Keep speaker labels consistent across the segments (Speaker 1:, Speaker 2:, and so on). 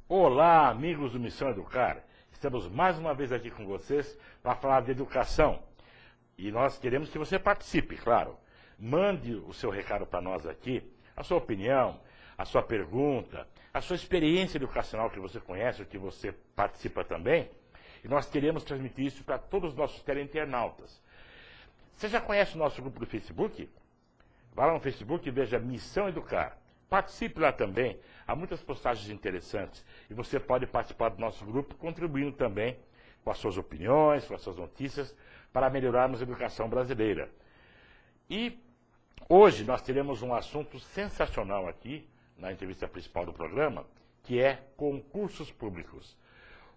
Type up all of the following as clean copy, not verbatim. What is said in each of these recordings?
Speaker 1: Olá, amigos do Missão Educar. Estamos mais uma vez aqui com vocês para falar de educação. E nós queremos que você participe, claro. Mande o seu recado para nós aqui, a sua opinião, a sua pergunta, a sua experiência educacional que você conhece, ou que você participa também. E nós queremos transmitir isso para todos os nossos teleinternautas. Você já conhece o nosso grupo do Facebook? Vá lá no Facebook e veja Missão Educar. Participe lá também. Há muitas postagens interessantes. E você pode participar do nosso grupo, contribuindo também com as suas opiniões, com as suas notícias, para melhorarmos a educação brasileira. E hoje nós teremos um assunto sensacional aqui, na entrevista principal do programa, que é concursos públicos.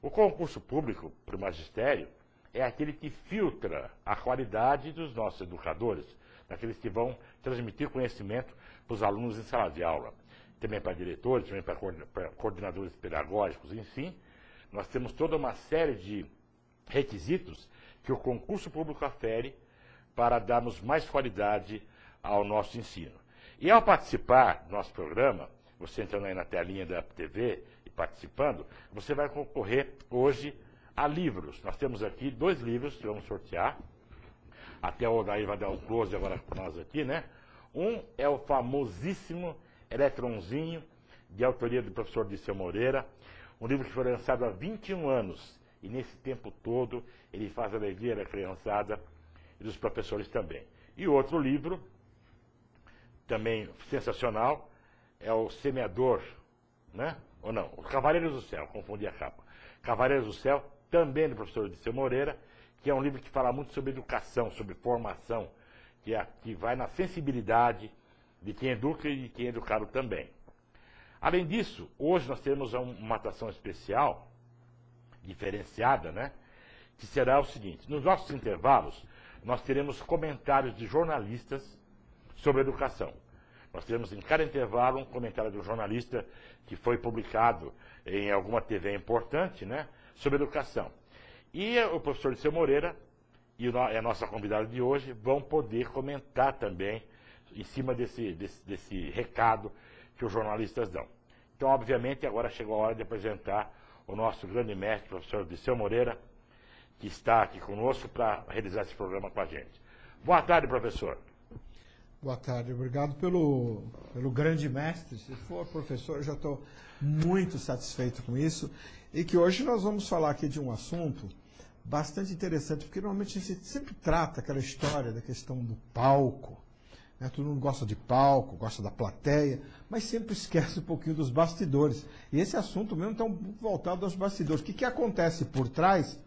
Speaker 1: O concurso público para o magistério é aquele que filtra a qualidade dos nossos educadores, daqueles que vão transmitir conhecimento para os alunos em sala de aula, também para diretores, também para coordenadores pedagógicos, enfim. Nós temos toda uma série de requisitos que o concurso público afere para darmos mais qualidade ao nosso ensino. E ao participar do nosso programa, você entrando aí na telinha da TV e participando, você vai concorrer hoje a livros. Nós temos aqui 2 livros que vamos sortear. Até o Odair vai dar um close agora com nós aqui, né? Um é o famosíssimo Eletronzinho, de autoria do professor Dirceu Moreira, um livro que foi lançado há 21 anos, e nesse tempo todo ele faz a alegria da criançada e dos professores também. E outro livro, também sensacional, é o Semeador, né? Ou não, o Cavaleiros do Céu, confundi a capa. Cavaleiros do Céu, também do professor Dirceu Moreira, que é um livro que fala muito sobre educação, sobre formação, que vai na sensibilidade de quem educa e de quem é educado também. Além disso, hoje nós temos uma atração especial, diferenciada, né? Que será o seguinte: nos nossos intervalos, nós teremos comentários de jornalistas sobre educação. Nós teremos em cada intervalo um comentário de um jornalista que foi publicado em alguma TV importante, né? Sobre educação. E o professor Dirceu Moreira e a nossa convidada de hoje vão poder comentar também em cima desse recado que os jornalistas dão. Então, obviamente, agora chegou a hora de apresentar o nosso grande mestre, professor Dirceu Moreira, que está aqui conosco para realizar esse programa com a gente. Boa tarde, professor.
Speaker 2: Boa tarde, obrigado pelo grande mestre. Se for professor, eu já estou muito satisfeito com isso. E que hoje nós vamos falar aqui de um assunto bastante interessante, porque normalmente a gente sempre trata aquela história da questão do palco, né? Todo mundo gosta de palco, gosta da plateia, mas sempre esquece um pouquinho dos bastidores. E esse assunto mesmo está um pouco voltado aos bastidores. O que acontece por trás,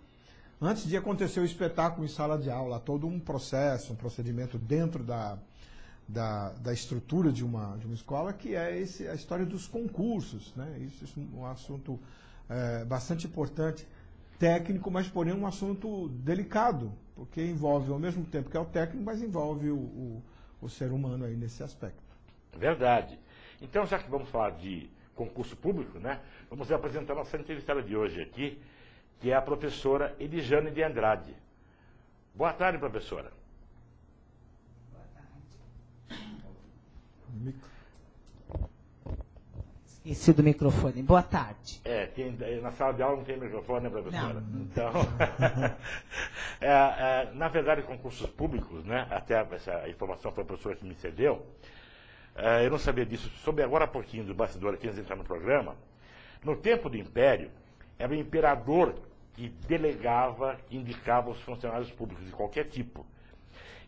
Speaker 2: antes de acontecer o espetáculo em sala de aula? Todo um processo, um procedimento dentro da estrutura de uma escola, que é a história dos concursos, né? Isso é um assunto bastante importante, técnico, mas porém um assunto delicado, porque envolve ao mesmo tempo que é o técnico, mas envolve o ser humano aí nesse aspecto.
Speaker 1: Verdade. Então, já que vamos falar de concurso público, né? Vamos apresentar a nossa entrevistada de hoje aqui, que é a professora Elijane de Andrade. Boa tarde, professora.
Speaker 3: Esqueci do microfone. Boa tarde.
Speaker 1: Na sala de aula não tem microfone, né, professora?
Speaker 3: Não.
Speaker 1: Então, na verdade, concursos públicos, né? Até essa informação foi a professora que me cedeu. Eu não sabia disso, soube agora há pouquinho do bastidor aqui antes de entrar no programa. No tempo do Império, era o imperador que delegava, que indicava os funcionários públicos de qualquer tipo.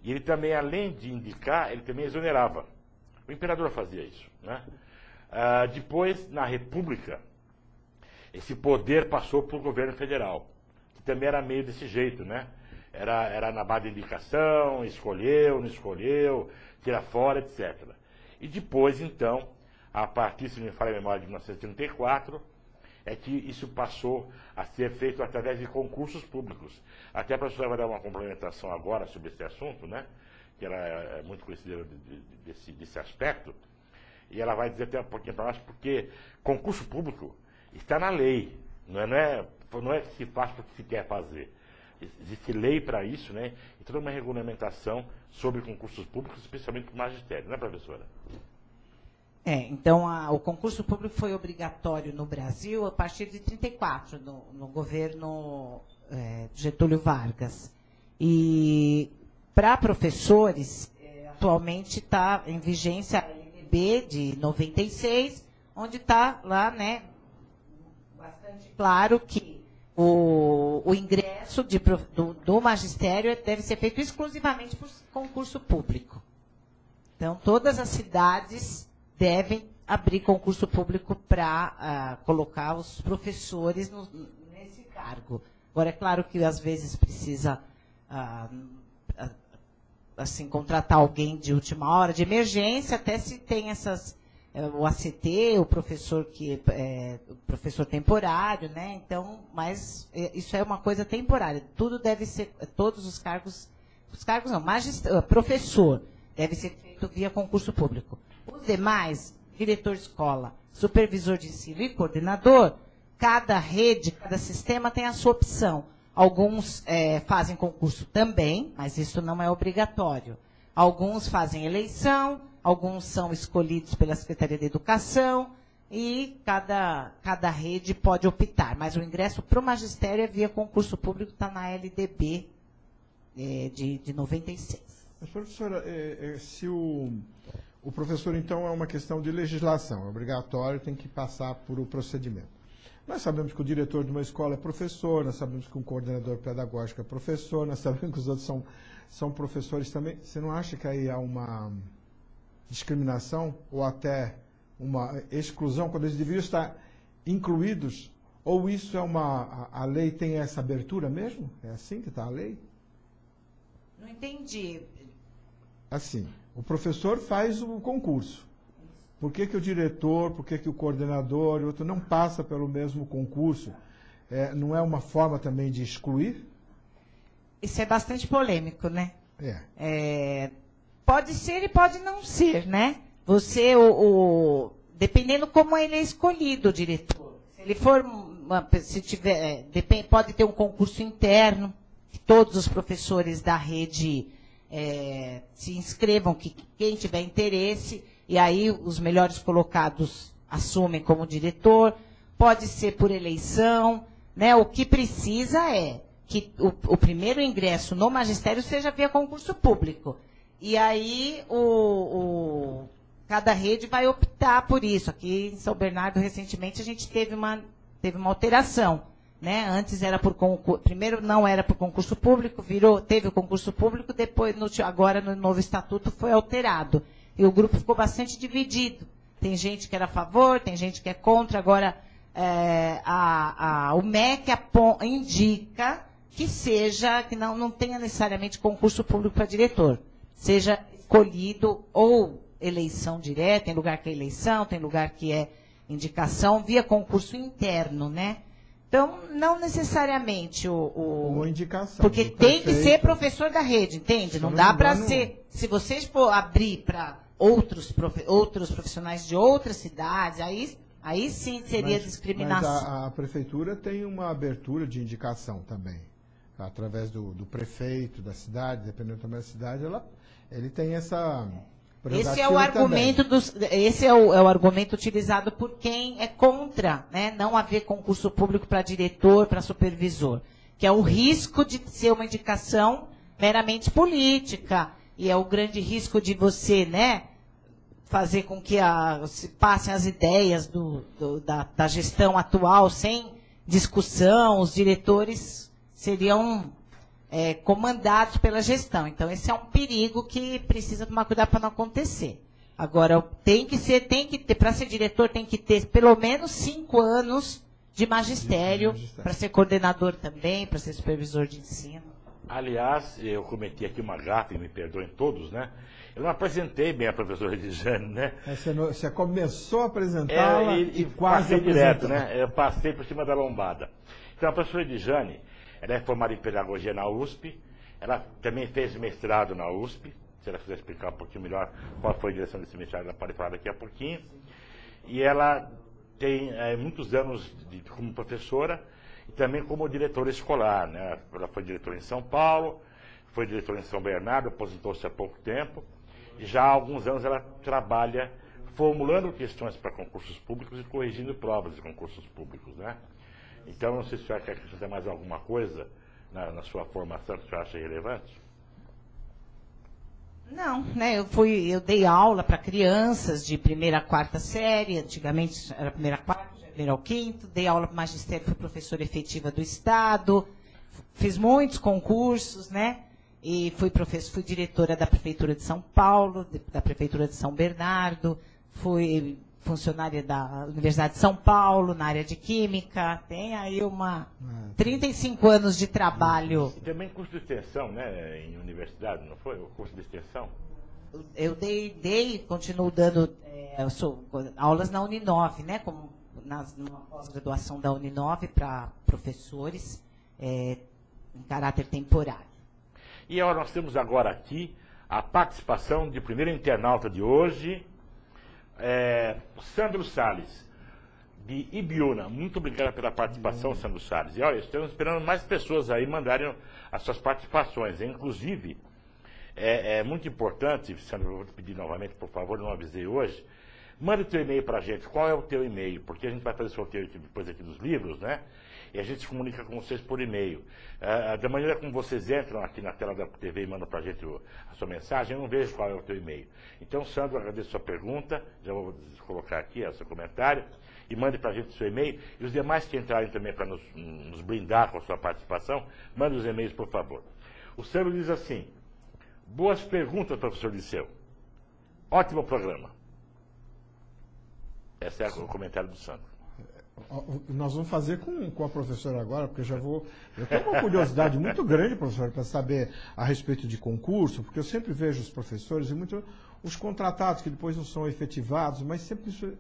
Speaker 1: E ele também, além de indicar, ele também exonerava. O imperador fazia isso, né? Depois, na República, esse poder passou para o governo federal, que também era meio desse jeito, né? Era na base de indicação, escolheu, não escolheu, tira fora, etc. E depois, então, a partir, se me falha a memória, de 1934, é que isso passou a ser feito através de concursos públicos. Até a professora vai dar uma complementação agora sobre esse assunto, né? Que ela é muito conhecedora desse aspecto, e ela vai dizer até um pouquinho para nós, porque concurso público está na lei, não é que se faz porque se quer fazer. Existe lei para isso, né? E toda uma regulamentação sobre concursos públicos, especialmente para o magistério, não é, professora?
Speaker 3: Então o concurso público foi obrigatório no Brasil a partir de 1934, no governo Getúlio Vargas. E para professores, atualmente está em vigência a LDB de 96, onde está lá, né, bastante claro que o ingresso do magistério deve ser feito exclusivamente por concurso público. Então, todas as cidades devem abrir concurso público para colocar os professores nesse cargo. Agora, é claro que às vezes precisa assim, contratar alguém de última hora, de emergência, até se tem o ACT, o professor o professor temporário, né? Então, mas isso é uma coisa temporária. Tudo deve ser, todos os cargos não, professor deve ser feito via concurso público. Os demais, diretor de escola, supervisor de ensino e coordenador, cada rede, cada sistema tem a sua opção. Alguns fazem concurso também, mas isso não é obrigatório. Alguns fazem eleição, alguns são escolhidos pela Secretaria de Educação e cada rede pode optar. Mas o ingresso para o magistério é via concurso público, está na LDB de 96.
Speaker 2: Mas, professora, se o professor, então, é uma questão de legislação, é obrigatório, tem que passar por o procedimento. Nós sabemos que o diretor de uma escola é professor, nós sabemos que um coordenador pedagógico é professor, nós sabemos que os outros são professores também. Você não acha que aí há uma discriminação ou até uma exclusão, quando eles deveriam estar incluídos? Ou isso é a lei tem essa abertura mesmo? É assim que está a lei?
Speaker 3: Não entendi.
Speaker 2: Assim, o professor faz o concurso. Por que o diretor, por que o coordenador e outro não passa pelo mesmo concurso? Não é uma forma também de excluir?
Speaker 3: Isso é bastante polêmico, né? Pode ser e pode não ser, né? Você, dependendo como ele é escolhido, o diretor. Se ele for, pode ter um concurso interno, que todos os professores da rede se inscrevam, que quem tiver interesse, e aí os melhores colocados assumem como diretor. Pode ser por eleição, né? O que precisa é que o primeiro ingresso no magistério seja via concurso público. E aí cada rede vai optar por isso. Aqui em São Bernardo, recentemente, a gente teve uma alteração, né? Antes era por concurso, primeiro não era por concurso público, teve o concurso público, depois, agora no novo estatuto, foi alterado. E o grupo ficou bastante dividido. Tem gente que era a favor, tem gente que é contra. Agora, o MEC indica que não tenha necessariamente concurso público para diretor. Seja escolhido ou eleição direta, tem lugar que é eleição, tem lugar que é indicação, via concurso interno, né? Então, não necessariamente
Speaker 2: uma indicação.
Speaker 3: Porque tem que ser professor da rede, entende? Não dá para ser. Se vocês for abrir para outros profissionais de outras cidades, aí sim seria discriminação.
Speaker 2: Mas a prefeitura tem uma abertura de indicação também. Através do prefeito da cidade, dependendo também da cidade, ele tem essa...
Speaker 3: Esse é o argumento esse é o argumento utilizado por quem é contra, né, não haver concurso público para diretor, para supervisor, que é o risco de ser uma indicação meramente política, e é o grande risco de você, né, fazer com que se passem as ideias da gestão atual sem discussão. Os diretores seriam comandados pela gestão. Então, esse é um perigo que precisa tomar cuidado para não acontecer. Agora, para ser diretor, tem que ter pelo menos 5 anos de magistério, para ser coordenador também, para ser supervisor de ensino.
Speaker 1: Aliás, eu cometi aqui uma gafe, me perdoem todos, né? Eu não apresentei bem a professora Edjane, né?
Speaker 2: Você começou a apresentá-la e quase
Speaker 1: passei direto, né? Eu passei por cima da lombada. Então, a professora Edjane, ela é formada em pedagogia na USP, ela também fez mestrado na USP. Se ela quiser explicar um pouquinho melhor qual foi a direção desse mestrado, ela pode falar daqui a pouquinho. E ela tem muitos anos como professora e também como diretora escolar, né? Ela foi diretora em São Paulo, foi diretora em São Bernardo, aposentou-se há pouco tempo. E já há alguns anos ela trabalha formulando questões para concursos públicos e corrigindo provas de concursos públicos, né? Então, não sei se o senhor quer acrescentar mais alguma coisa na sua formação que o senhor acha relevante.
Speaker 3: Não, né? Eu dei aula para crianças de 1ª a 4ª série, antigamente era 1ª a 4ª, 1º ao 5º, dei aula para o magistério, fui professora efetiva do Estado, fiz muitos concursos, né? E fui diretora da Prefeitura de São Paulo, da Prefeitura de São Bernardo, fui funcionária da Universidade de São Paulo, na área de Química, tem aí 35 anos de trabalho.
Speaker 1: E também curso de extensão, né, em universidade, não foi? O curso de extensão?
Speaker 3: Eu continuo dando aulas na Uninove, né, numa pós-graduação da Uninove para professores em caráter temporário.
Speaker 1: E nós temos agora aqui a participação de primeiro internauta de hoje, Sandro Salles, de Ibiúna. Muito obrigado pela participação, Sandro Salles. E olha, estamos esperando mais pessoas aí mandarem as suas participações. Inclusive, é muito importante, Sandro, eu vou te pedir novamente, por favor, não avisei hoje, manda o teu e-mail para a gente. Qual é o teu e-mail? Porque a gente vai fazer sorteio depois aqui dos livros, né? E a gente se comunica com vocês por e-mail. Da maneira como vocês entram aqui na tela da TV e mandam para a gente a sua mensagem, eu não vejo qual é o teu e-mail. Então, Sandro, agradeço a sua pergunta, já vou colocar aqui o seu comentário, e mande para a gente o seu e-mail. E os demais que entrarem também para nos brindar com a sua participação, mande os e-mails, por favor. O Sandro diz assim: boas perguntas, professor Liceu. Ótimo programa. Esse é o comentário do Sandro.
Speaker 2: Nós vamos fazer com a professora agora, porque eu tenho uma curiosidade muito grande, professora, para saber a respeito de concurso, porque eu sempre vejo os professores e os contratados que depois não são efetivados, mas sempre isso.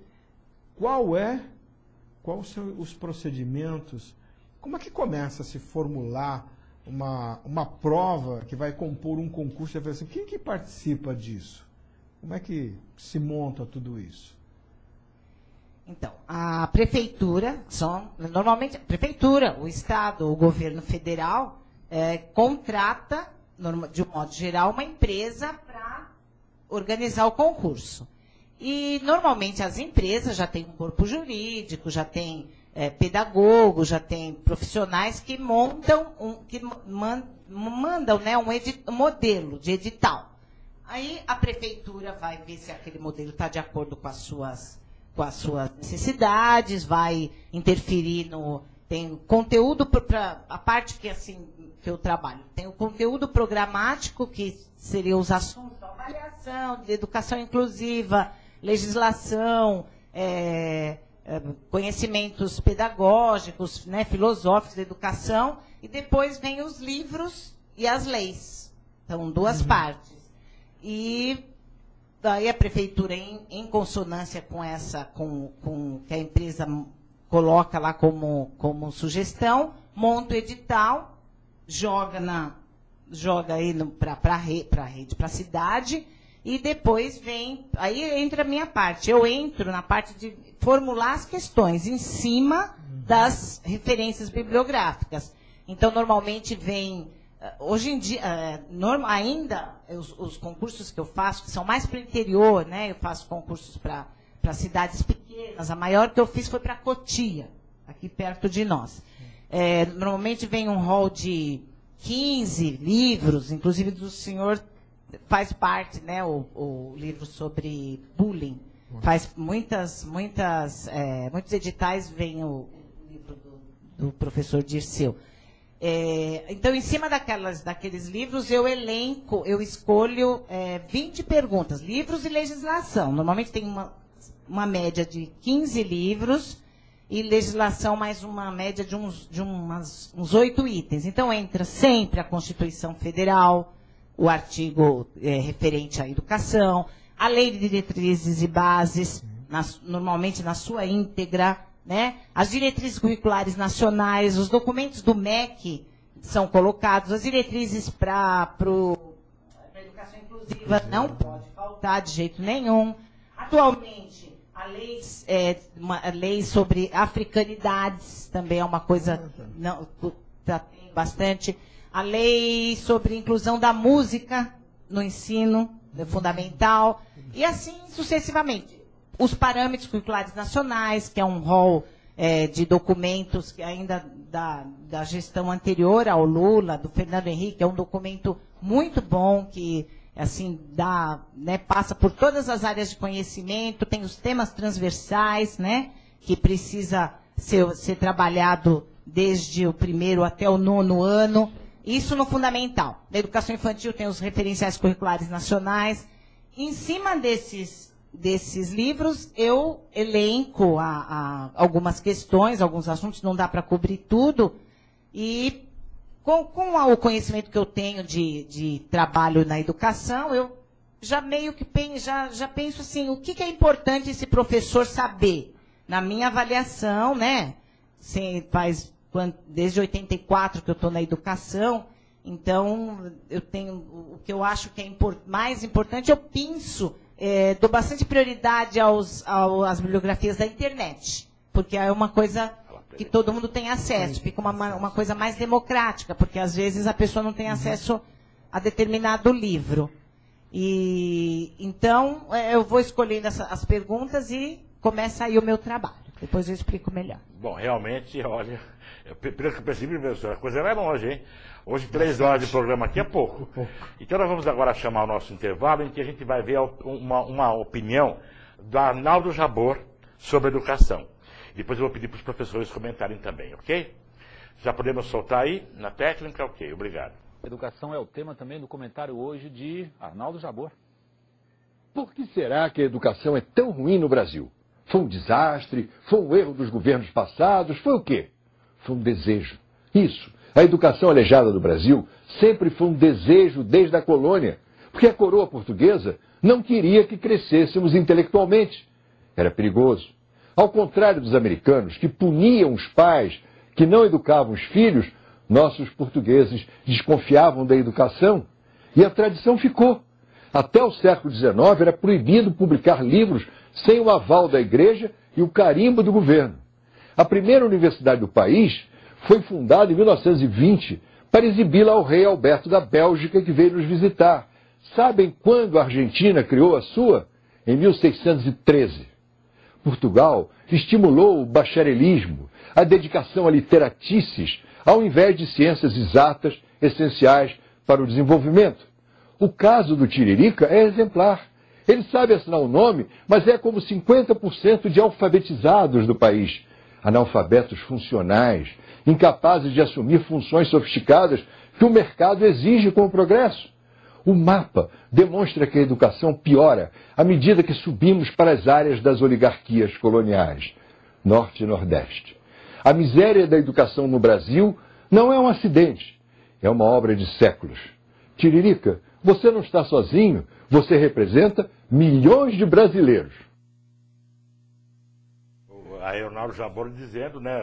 Speaker 2: Quais são os procedimentos? Como é que começa a se formular uma prova que vai compor um concurso? Assim, quem que participa disso? Como é que se monta tudo isso?
Speaker 3: Então, a prefeitura, normalmente a prefeitura, o Estado, o governo federal, contrata, de um modo geral, uma empresa para organizar o concurso. E, normalmente, as empresas já têm um corpo jurídico, já têm pedagogos, já têm profissionais que mandam né, um modelo de edital. Aí, a prefeitura vai ver se aquele modelo está de acordo com as suas necessidades, vai interferir tem conteúdo para a parte que eu trabalho. Tem o conteúdo programático, que seriam os assuntos da avaliação, de educação inclusiva, legislação, conhecimentos pedagógicos, né, filosóficos da educação, e depois vem os livros e as leis. Então, duas partes. E daí a prefeitura, em consonância com que a empresa coloca lá como sugestão, monta o edital, joga aí para a rede, para a cidade, e depois aí entra a minha parte. Eu entro na parte de formular as questões em cima das referências bibliográficas. Então, normalmente hoje em dia, ainda, os concursos que eu faço, que são mais para o interior, né? Eu faço concursos para cidades pequenas. A maior que eu fiz foi para Cotia, aqui perto de nós. Normalmente vem um rol de 15 livros, inclusive do senhor faz parte, né? O livro sobre bullying. Faz muitos editais, vem o livro do professor Dirceu. Então, em cima daqueles livros, eu escolho 20 perguntas, livros e legislação. Normalmente tem uma média de 15 livros e legislação mais uma média de uns 8 itens. Então, entra sempre a Constituição Federal, o artigo referente à educação, a Lei de Diretrizes e Bases, normalmente na sua íntegra, né? As diretrizes curriculares nacionais, os documentos do MEC são colocados, as diretrizes para a educação inclusiva não pode faltar de jeito nenhum. Atualmente, a lei sobre africanidades também é uma coisa que tem bastante. A lei sobre inclusão da música no ensino fundamental, e assim sucessivamente. os parâmetros curriculares nacionais, que é um rol de documentos que ainda da gestão anterior ao Lula, do Fernando Henrique, é um documento muito bom que assim dá, né, passa por todas as áreas de conhecimento, tem os temas transversais, né, que precisa ser trabalhado desde o 1º até o 9º ano. Isso no fundamental. Na educação infantil tem os referenciais curriculares nacionais. Em cima desses livros, eu elenco algumas questões, alguns assuntos, não dá para cobrir tudo. E com o conhecimento que eu tenho de trabalho na educação, eu já meio que já penso assim, o que é importante esse professor saber? Na minha avaliação, né? Desde 84 que eu estou na educação, então eu tenho o que eu acho que é mais importante, eu penso, dou bastante prioridade às bibliografias da internet, porque é uma coisa que todo mundo tem acesso, fica uma coisa mais democrática, porque às vezes a pessoa não tem acesso a determinado livro. E então eu vou escolhendo as perguntas e começa aí o meu trabalho. Depois eu explico melhor.
Speaker 1: Bom, realmente, olha, pelo que eu percebi, professor, a coisa vai longe, hein? Hoje 3 horas de programa aqui é pouco. Então nós vamos agora chamar o nosso intervalo, em que a gente vai ver uma opinião do Arnaldo Jabor sobre educação. Depois eu vou pedir para os professores comentarem também, ok? Já podemos soltar aí na técnica? Ok, obrigado.
Speaker 4: Educação é o tema também do comentário hoje de Arnaldo Jabor.
Speaker 5: Por que será que a educação é tão ruim no Brasil? Foi um desastre? Foi um erro dos governos passados? Foi o quê? Foi um desejo. Isso. A educação aleijada do Brasil sempre foi um desejo desde a colônia, porque a coroa portuguesa não queria que crescêssemos intelectualmente. Era perigoso. Ao contrário dos americanos, que puniam os pais que não educavam os filhos, nossos portugueses desconfiavam da educação e a tradição ficou. Até o século XIX era proibido publicar livros sem o aval da igreja e o carimbo do governo. A primeira universidade do país foi fundada em 1920 para exibi-la ao rei Alberto da Bélgica, que veio nos visitar. Sabem quando a Argentina criou a sua? Em 1613. Portugal estimulou o bacharelismo, a dedicação a literatices, ao invés de ciências exatas essenciais para o desenvolvimento. O caso do Tiririca é exemplar. Ele sabe assinar o nome, mas é como 50% de alfabetizados do país. Analfabetos funcionais, incapazes de assumir funções sofisticadas que o mercado exige com o progresso. O mapa demonstra que a educação piora à medida que subimos para as áreas das oligarquias coloniais, Norte e Nordeste. A miséria da educação no Brasil não é um acidente, é uma obra de séculos. Tiririca, você não está sozinho, você representa milhões de brasileiros.
Speaker 1: Aí o Arnaldo Jabor dizendo, né,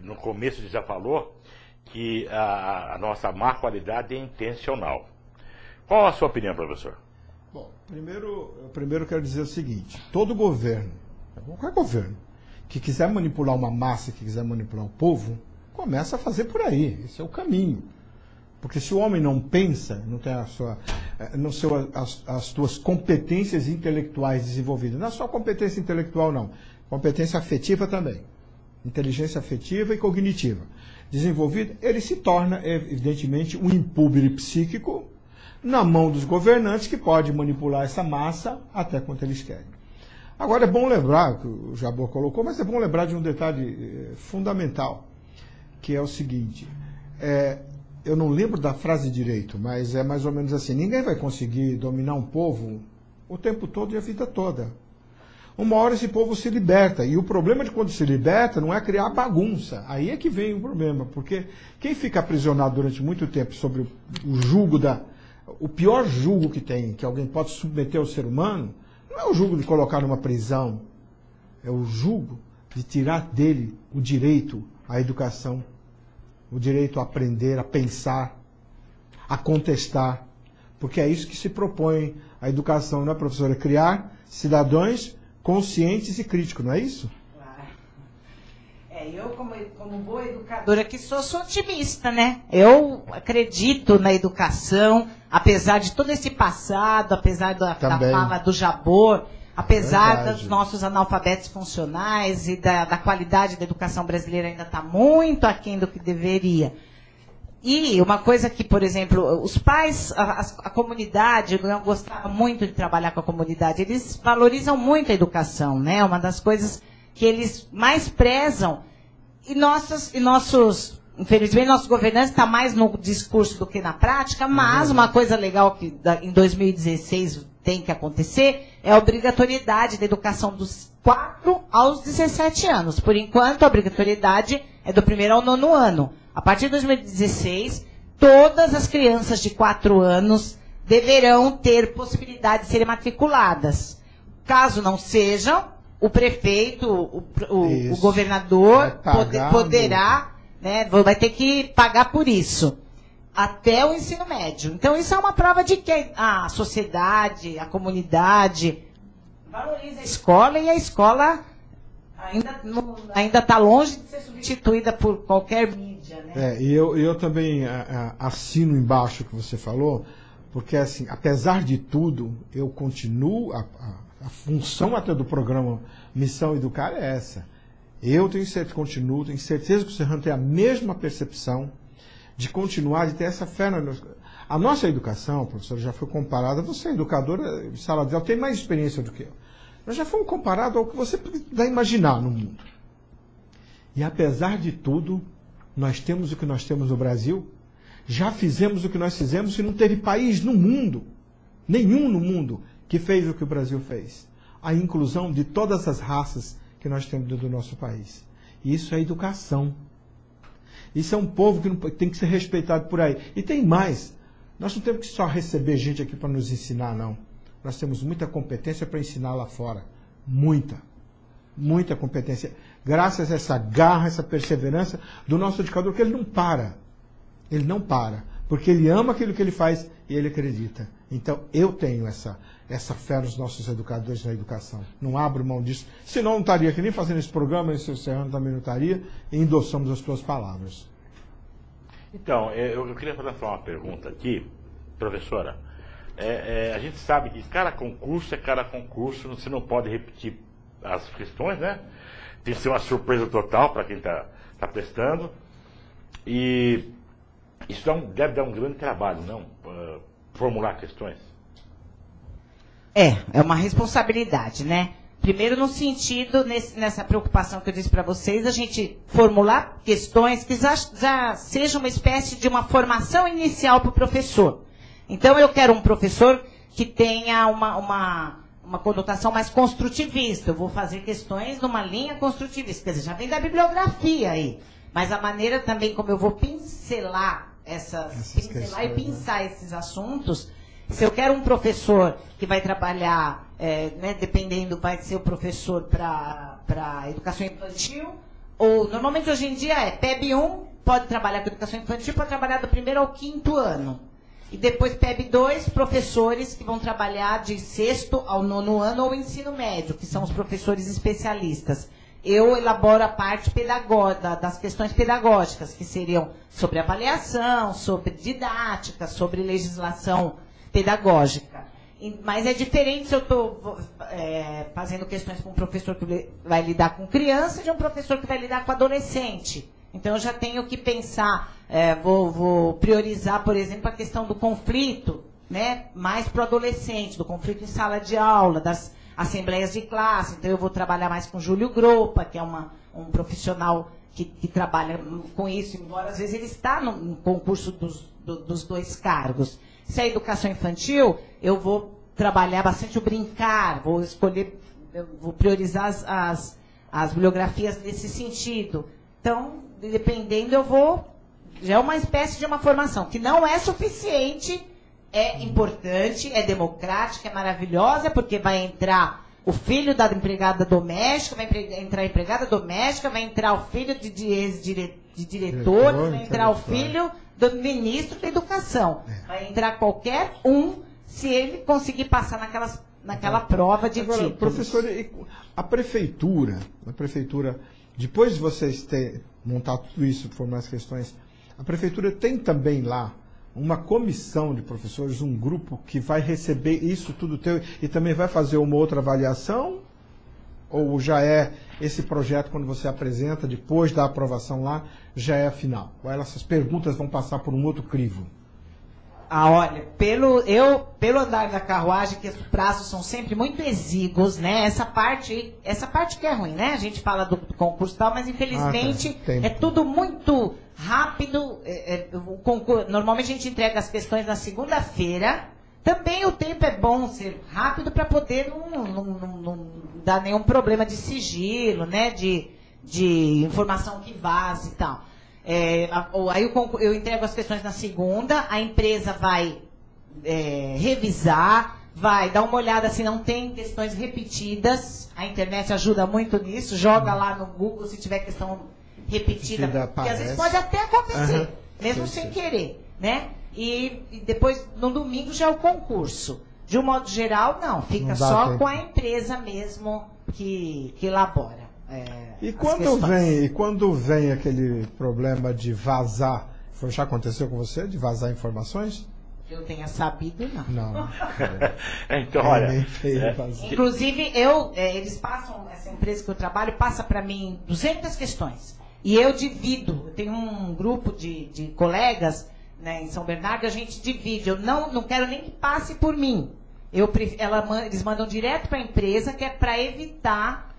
Speaker 1: no começo ele já falou, que a nossa má qualidade é intencional. Qual a sua opinião, professor?
Speaker 2: Bom, primeiro eu quero dizer o seguinte, todo governo, qualquer governo, que quiser manipular uma massa, que quiser manipular o povo, começa a fazer por aí, esse é o caminho. Porque se o homem não pensa, não tem as suas competências intelectuais desenvolvidas, não é só competência intelectual não, competência afetiva também, inteligência afetiva e cognitiva, desenvolvida, ele se torna, evidentemente, um impúbere psíquico na mão dos governantes que pode manipular essa massa até quanto eles querem. Agora é bom lembrar, que o Jabor colocou, mas é bom lembrar de um detalhe fundamental, que é o seguinte, eu não lembro da frase direito, mas é mais ou menos assim, ninguém vai conseguir dominar um povo o tempo todo e a vida toda. Uma hora esse povo se liberta, e o problema de quando se liberta não é criar bagunça, aí é que vem o problema, porque quem fica aprisionado durante muito tempo sobre o jugo o pior jugo que tem, que alguém pode submeter ao ser humano, não é o jugo de colocar numa prisão, é o jugo de tirar dele o direito à educação, o direito a aprender, a pensar, a contestar, porque é isso que se propõe a educação, não é, professora? Criar cidadãos conscientes e críticos, não é isso?
Speaker 3: Eu, como boa educadora que sou otimista, né? Eu acredito na educação, apesar de todo esse passado, apesar da fala do Jabor, apesar dos nossos analfabetos funcionais e da qualidade da educação brasileira ainda está muito aquém do que deveria. E uma coisa que, por exemplo, os pais, a comunidade, eu gostava muito de trabalhar com a comunidade, eles valorizam muito a educação, né? Uma das coisas que eles mais prezam, infelizmente, nossos governantes estão mais no discurso do que na prática, mas uma coisa legal que em 2016 tem que acontecer é a obrigatoriedade da educação dos 4 aos 17 anos. Por enquanto, a obrigatoriedade é do 1º ao 9º ano. A partir de 2016, todas as crianças de 4 anos deverão ter possibilidade de serem matriculadas. Caso não sejam, o prefeito, o governador poderá, né, vai ter que pagar por isso, até o ensino médio. Então, isso é uma prova de que a sociedade, a comunidade valoriza a escola, e a escola ainda está longe de ser substituída por qualquer mídia, né?
Speaker 2: E eu também assino embaixo o que você falou, porque, assim, apesar de tudo, eu continuo, a função até do programa Missão Educar é essa. Eu tenho certeza que o Serrano tem a mesma percepção de continuar, de ter essa fé. A nossa educação, professora, já foi comparada, você é educadora de sala de aula, tem mais experiência do que eu. Nós já fomos comparados ao que você puder imaginar no mundo. E apesar de tudo, nós temos o que nós temos no Brasil, já fizemos o que nós fizemos, e não teve país no mundo, nenhum no mundo, que fez o que o Brasil fez. A inclusão de todas as raças que nós temos dentro do nosso país. E isso é educação. Isso é um povo que não, tem que ser respeitado por aí. E tem mais. Nós não temos que só receber gente aqui para nos ensinar, não. Nós temos muita competência para ensinar lá fora. Muita. Muita competência. Graças a essa garra, essa perseverança do nosso educador, que ele não para. Ele não para. Porque ele ama aquilo que ele faz e ele acredita. Então, eu tenho essa fé nos nossos educadores na educação. Não abro mão disso. Senão, não estaria aqui nem fazendo esse programa, esse Serrano também não estaria, e endossamos as tuas palavras.
Speaker 1: Então, eu queria fazer uma pergunta aqui, professora. A gente sabe que cada concurso é cada concurso, você não pode repetir as questões, né? Tem que ser uma surpresa total para quem está prestando. E isso deve dar um grande trabalho, não? Formular questões.
Speaker 3: É uma responsabilidade, né? Primeiro, no sentido, nessa preocupação que eu disse para vocês, a gente formular questões que já sejam uma espécie de uma formação inicial para o professor. Então, eu quero um professor que tenha uma conotação mais construtivista. Eu vou fazer questões numa linha construtivista. Quer dizer, já vem da bibliografia aí. Mas a maneira também como eu vou pincelar e pensar esses assuntos. Se eu quero um professor que vai trabalhar, né, dependendo, vai ser o professor para educação infantil, ou normalmente hoje em dia PEB 1 pode trabalhar com educação infantil, pode trabalhar do 1º ao 5º ano. E depois PEB 2, professores que vão trabalhar de 6º ao 9º ano ou ensino médio, que são os professores especialistas. Eu elaboro a parte pedagógica, das questões pedagógicas, que seriam sobre avaliação, sobre didática, sobre legislação pedagógica. Mas é diferente se eu estou fazendo questões com um professor que vai lidar com criança de um professor que vai lidar com adolescente. Então, eu já tenho que pensar, vou priorizar, por exemplo, a questão do conflito, né, mais para o adolescente, do conflito em sala de aula, das assembleias de classe. Então, eu vou trabalhar mais com Júlio Gropa, que é um profissional que trabalha com isso, embora às vezes ele está no concurso dos 2 cargos. Se é educação infantil, eu vou trabalhar bastante o brincar, vou priorizar as bibliografias nesse sentido. Então, dependendo, já é uma espécie de uma formação, que não é suficiente, é importante, é democrática, é maravilhosa, porque vai entrar o filho da empregada doméstica, vai entrar a empregada doméstica, vai entrar o filho de diretores, vai entrar o filho do ministro da Educação. Vai entrar qualquer um, se ele conseguir passar naquela prova de títulos.
Speaker 2: Agora, professor, a prefeitura, depois de vocês terem montado tudo isso, formar as questões, a prefeitura tem também lá uma comissão de professores, um grupo que vai receber isso tudo teu e também vai fazer uma outra avaliação? Ou já é esse projeto, quando você apresenta, depois da aprovação lá, já é a final? Ou essas perguntas vão passar por um outro crivo?
Speaker 3: Olha, pelo andar da carruagem, que os prazos são sempre muito exíguos, né? Essa parte que é ruim, né? A gente fala do concurso e tal, mas infelizmente é tudo muito rápido. Normalmente a gente entrega as questões na segunda-feira. Também o tempo é bom ser rápido para poder não dar nenhum problema de sigilo, né? De informação que vaze e tal. Aí eu entrego as questões na segunda, a empresa vai revisar, vai dar uma olhada se não tem questões repetidas. A internet ajuda muito nisso, joga lá no Google se tiver questão repetida, porque às vezes pode até acontecer, mesmo sem querer, né? E depois, no domingo, já é o concurso. De um modo geral, não, fica só tempo com a empresa mesmo que elabora.
Speaker 2: E quando vem aquele problema de vazar, já aconteceu com você, de vazar informações?
Speaker 3: Que eu tenha sabido, não.
Speaker 2: Não.
Speaker 1: Então, olha...
Speaker 3: Inclusive, eles passam, essa empresa que eu trabalho, passa para mim 200 questões. E eu divido. Eu tenho um grupo de colegas, né, em São Bernardo, a gente divide. Eu não quero nem que passe por mim. Eles mandam direto para a empresa, que é para evitar...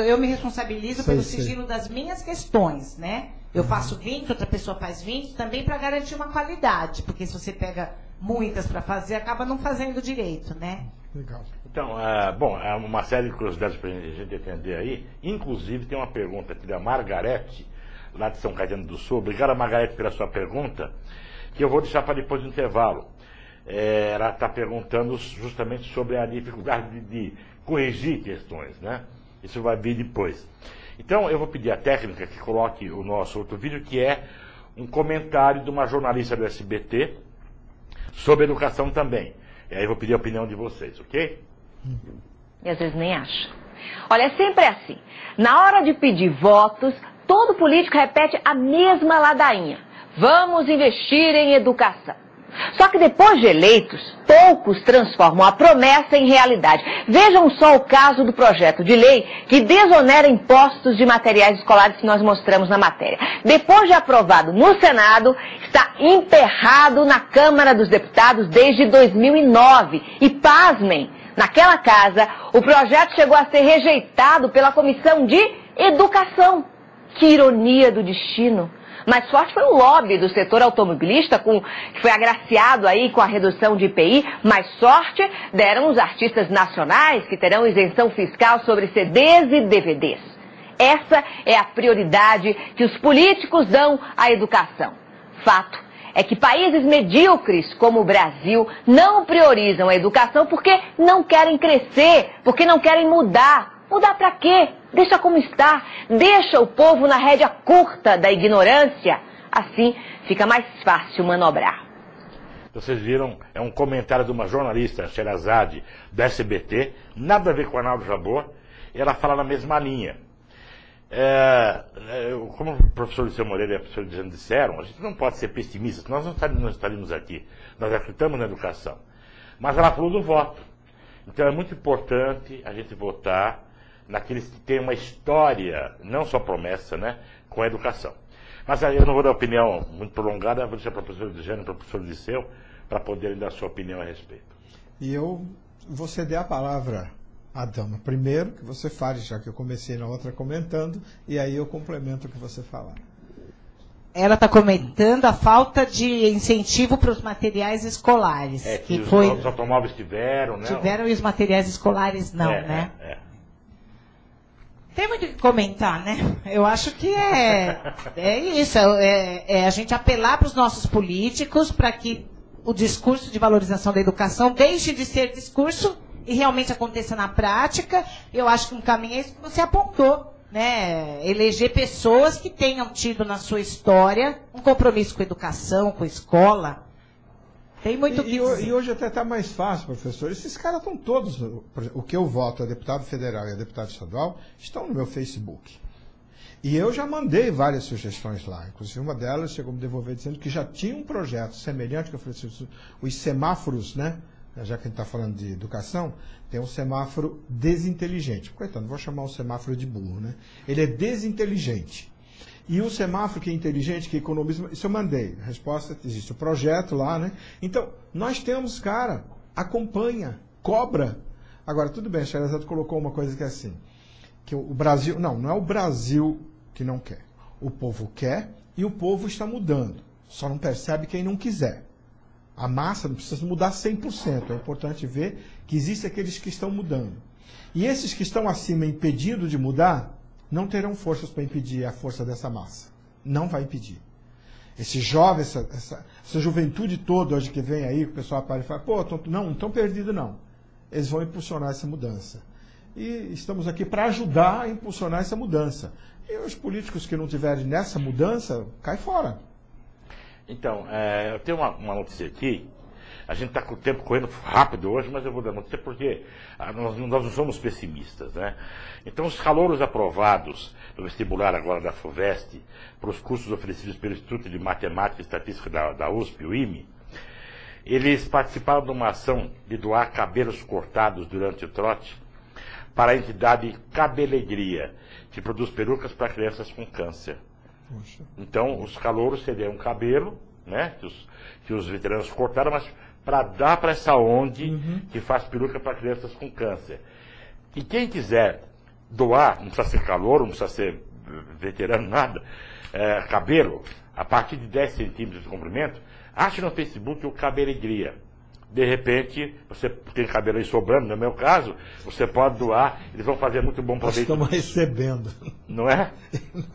Speaker 3: eu me responsabilizo pelo sigilo das minhas questões, né? Eu faço 20, outra pessoa faz 20, também para garantir uma qualidade, porque se você pega muitas para fazer, acaba não fazendo direito, né?
Speaker 2: Legal.
Speaker 1: Então, há uma série de curiosidades para a gente entender aí. Inclusive, tem uma pergunta aqui da Margarete, lá de São Caetano do Sul. Obrigado, Margarete, pela sua pergunta, que eu vou deixar para depois do intervalo. Ela está perguntando justamente sobre a dificuldade de corrigir questões, né? Isso vai vir depois. Então, eu vou pedir à técnica que coloque o nosso outro vídeo, que é um comentário de uma jornalista do SBT sobre educação também. E aí eu vou pedir a opinião de vocês, ok?
Speaker 6: E às vezes nem acho. Olha, é sempre assim. Na hora de pedir votos, todo político repete a mesma ladainha. Vamos investir em educação. Só que depois de eleitos, poucos transformam a promessa em realidade. Vejam só o caso do projeto de lei que desonera impostos de materiais escolares que nós mostramos na matéria. Depois de aprovado no Senado, está emperrado na Câmara dos Deputados desde 2009. E pasmem, naquela casa, o projeto chegou a ser rejeitado pela Comissão de Educação. Que ironia do destino. Mais forte foi o lobby do setor automobilista, que foi agraciado aí com a redução de IPI. Mais sorte deram os artistas nacionais, que terão isenção fiscal sobre CDs e DVDs. Essa é a prioridade que os políticos dão à educação. Fato é que países medíocres como o Brasil não priorizam a educação porque não querem crescer, porque não querem mudar. Mudar para quê? Deixa como está. Deixa o povo na rédea curta da ignorância. Assim fica mais fácil manobrar.
Speaker 1: Vocês viram, é um comentário de uma jornalista, Sherazade, do SBT, nada a ver com a Arnaldo Jabor, ela fala na mesma linha. Como o professor Liceu Moreira e a professora Diana disseram, a gente não pode ser pessimista, nós não estaríamos aqui, nós acreditamos na educação. Mas ela falou do voto. Então é muito importante a gente votar naqueles que têm uma história, não só promessa, né, com a educação. Mas aí eu não vou dar opinião muito prolongada, vou deixar para a professora Diana e para o professor Liceu, para poderem dar sua opinião a respeito. E
Speaker 2: eu vou ceder a palavra à dama. Primeiro, que você fale, já que eu comecei na outra comentando, e aí eu complemento o que você falar.
Speaker 3: Ela está comentando a falta de incentivo para os materiais escolares.
Speaker 1: Que os automóveis tiveram, né?
Speaker 3: Tiveram e os materiais escolares não, né? Tem muito o que comentar, né? Eu acho que é isso. É a gente apelar para os nossos políticos para que o discurso de valorização da educação deixe de ser discurso e realmente aconteça na prática. Eu acho que um caminho é isso que você apontou, né? Eleger pessoas que tenham tido na sua história um compromisso com a educação, com a escola. Tem muito que dizer.
Speaker 2: E hoje até está mais fácil, professor. Esses caras estão todos, o que eu voto, a deputado federal e a deputada estadual, estão no meu Facebook. E eu já mandei várias sugestões lá, inclusive uma delas chegou a me devolver dizendo que já tinha um projeto semelhante, que eu falei assim, os semáforos, né? Já que a gente está falando de educação, tem um semáforo desinteligente. Coitado, não vou chamar o semáforo de burro, né? Ele é desinteligente. E o semáforo que é inteligente, que economiza, isso eu mandei. A resposta, existe o projeto lá, né? Então, nós temos, cara, acompanha, cobra. Agora, tudo bem, a Sherazade colocou uma coisa que é assim, que o Brasil, não é o Brasil que não quer. O povo quer e o povo está mudando. Só não percebe quem não quiser. A massa não precisa mudar 100%. É importante ver que existem aqueles que estão mudando. E esses que estão acima impedindo de mudar, não terão forças para impedir a força dessa massa. Não vai impedir. Esse jovem, essa juventude toda hoje que vem aí, que o pessoal aparece e fala, pô, não estão perdidos não. Eles vão impulsionar essa mudança. E estamos aqui para ajudar a impulsionar essa mudança. E os políticos que não tiverem nessa mudança, cai fora.
Speaker 1: Então, eu tenho uma notícia aqui. A gente está com o tempo correndo rápido hoje, mas eu vou dar notícia porque nós não somos pessimistas, né? Então, os calouros aprovados no vestibular agora da FUVEST para os cursos oferecidos pelo Instituto de Matemática e Estatística da USP, o IME, eles participaram de uma ação de doar cabelos cortados durante o trote para a entidade Cabelegria, que produz perucas para crianças com câncer.
Speaker 2: Poxa.
Speaker 1: Então, os calouros cederam cabelo, né, que os veteranos cortaram, mas para dar para essa ONG que faz peruca para crianças com câncer. E quem quiser doar, não precisa ser calouro, não precisa ser veterano, nada, cabelo, a partir de 10 centímetros de comprimento, ache no Facebook o Cabelegria. De repente, você tem cabelo aí sobrando, no meu caso, você pode doar, eles vão fazer muito bom proveito.
Speaker 2: Estamos recebendo.
Speaker 1: Não é?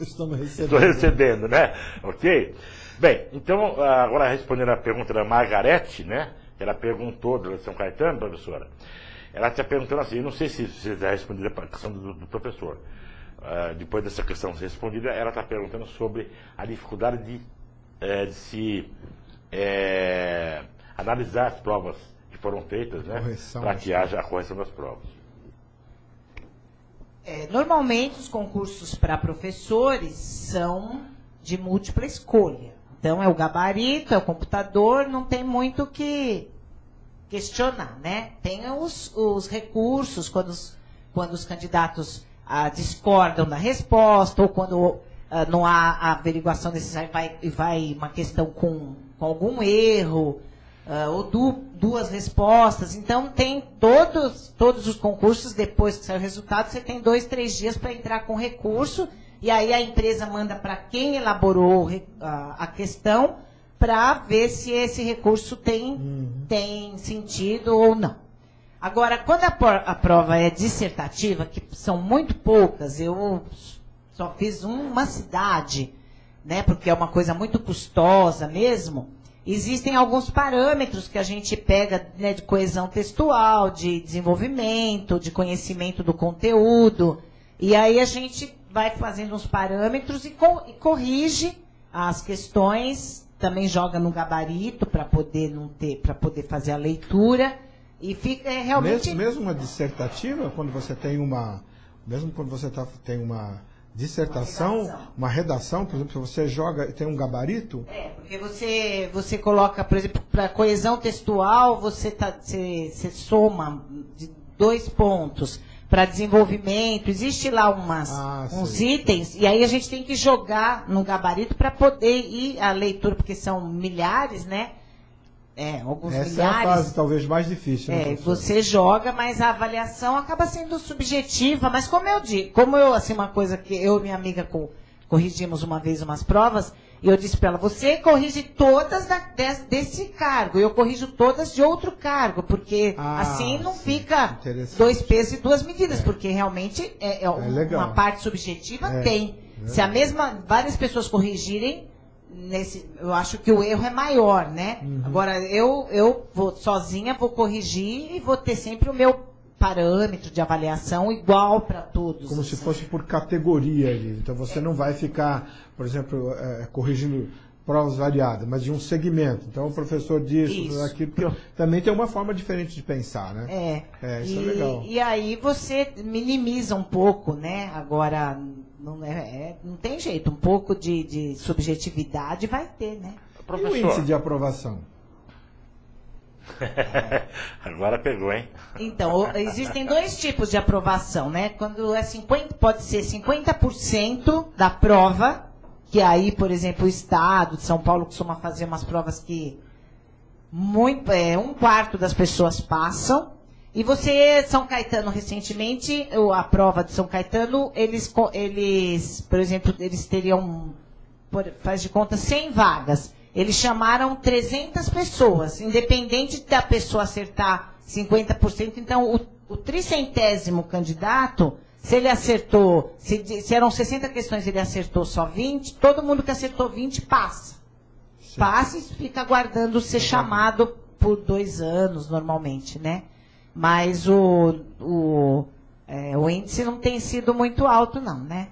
Speaker 2: Estamos recebendo.
Speaker 1: Estou recebendo, né? Ok? Bem, então, agora respondendo a pergunta da Margarete, né? Que ela perguntou do São Caetano, professora. Ela está perguntando assim, eu não sei se você já respondeu a questão do professor. Depois dessa questão respondida, ela está perguntando sobre a dificuldade de se analisar as provas que foram feitas, né? Para que haja a correção das provas.
Speaker 3: Normalmente, os concursos para professores são de múltipla escolha. Então, é o gabarito, é o computador, não tem muito o que questionar, né? Tem os recursos, quando os candidatos discordam da resposta, ou quando não há a averiguação necessária e vai uma questão com algum erro, ou duas respostas. Então, tem todos os concursos, depois que sai o resultado, você tem 2, 3 dias para entrar com recurso, e aí a empresa manda para quem elaborou a questão para ver se esse recurso tem sentido ou não. Agora, quando a prova é dissertativa, que são muito poucas, eu só fiz uma cidade, né, porque é uma coisa muito custosa mesmo, existem alguns parâmetros que a gente pega, né, de coesão textual, de desenvolvimento, de conhecimento do conteúdo, e aí a gente vai fazendo uns parâmetros e corrige as questões, também joga no gabarito para poder fazer a leitura, e fica realmente...
Speaker 2: Mesmo uma dissertativa, quando você tem tem uma dissertação, uma redação, por exemplo, você joga e tem um gabarito...
Speaker 3: porque você coloca, por exemplo, para coesão textual, você soma de 2 pontos. Para desenvolvimento, existe lá uns itens, e aí a gente tem que jogar no gabarito para poder ir à leitura, porque são milhares, né? Alguns milhares.
Speaker 2: Essa é a fase talvez mais difícil. Né,
Speaker 3: você joga, mas a avaliação acaba sendo subjetiva. Mas como eu, assim, uma coisa que eu e minha amiga corrigimos uma vez umas provas, e eu disse para ela, você corrige todas desse cargo, eu corrijo todas de outro cargo, porque assim não fica 2 pesos e 2 medidas, porque realmente uma parte subjetiva tem. Se várias pessoas corrigirem, eu acho que o erro é maior, né? Agora, eu sozinha vou corrigir e vou ter sempre o meu parâmetro de avaliação igual para todos.
Speaker 2: Como se fosse por categoria ali. Então você não vai ficar, por exemplo, corrigindo provas variadas, mas de um segmento. Então o professor disso, daquilo. Também tem uma forma diferente de pensar, né? Isso é legal.
Speaker 3: E aí você minimiza um pouco, né? Agora, não tem jeito. Um pouco de subjetividade vai ter, né?
Speaker 2: E o índice de aprovação?
Speaker 1: Agora pegou, hein?
Speaker 3: Então, existem dois tipos de aprovação, né? Quando é 50, pode ser 50% da prova, que aí, por exemplo, o Estado de São Paulo costuma fazer umas provas que um quarto das pessoas passam. E você, São Caetano, recentemente, a prova de São Caetano, eles por exemplo, eles teriam, faz de conta, 100 vagas. Eles chamaram 300 pessoas, independente da pessoa acertar 50%. Então, o tricentésimo candidato, se ele acertou, se eram 60 questões, ele acertou só 20, todo mundo que acertou 20 passa. Sim. Passa e fica aguardando ser chamado por 2 anos, normalmente, né? Mas o índice não tem sido muito alto, não, né?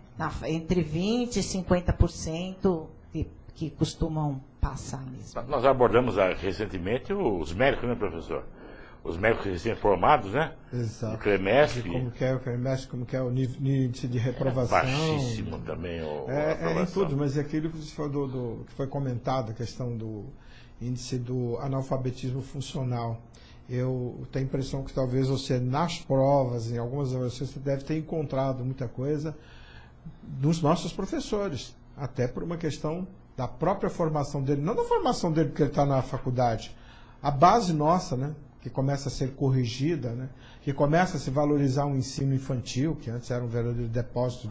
Speaker 3: Entre 20% e 50% que costumam passar mesmo.
Speaker 1: Nós abordamos recentemente os médicos, né, professor? Os médicos recém-formados, né?
Speaker 2: Exato.
Speaker 1: O CREMESP.
Speaker 2: Como que é o CREMESP, como que é o índice de reprovação.
Speaker 1: Baixíssimo também
Speaker 2: em tudo, mas é aquilo que foi comentado, a questão do índice do analfabetismo funcional. Eu tenho a impressão que talvez você, nas provas, em algumas avaliações, você deve ter encontrado muita coisa dos nossos professores, até por uma questão da própria formação dele, não da formação dele porque ele está na faculdade, a base nossa, né, que começa a ser corrigida, né, que começa a se valorizar um ensino infantil, que antes era um verdadeiro depósito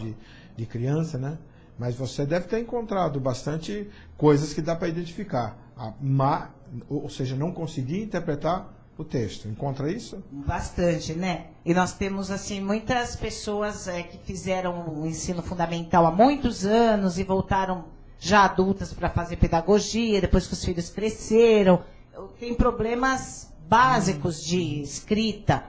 Speaker 2: de criança, né, mas você deve ter encontrado bastante coisas que dá para identificar, ou seja, não conseguir interpretar o texto. Encontra isso?
Speaker 3: Bastante, né? E nós temos, assim, muitas pessoas que fizeram o ensino fundamental há muitos anos e voltaram já adultas para fazer pedagogia, depois que os filhos cresceram. Tem problemas básicos de escrita.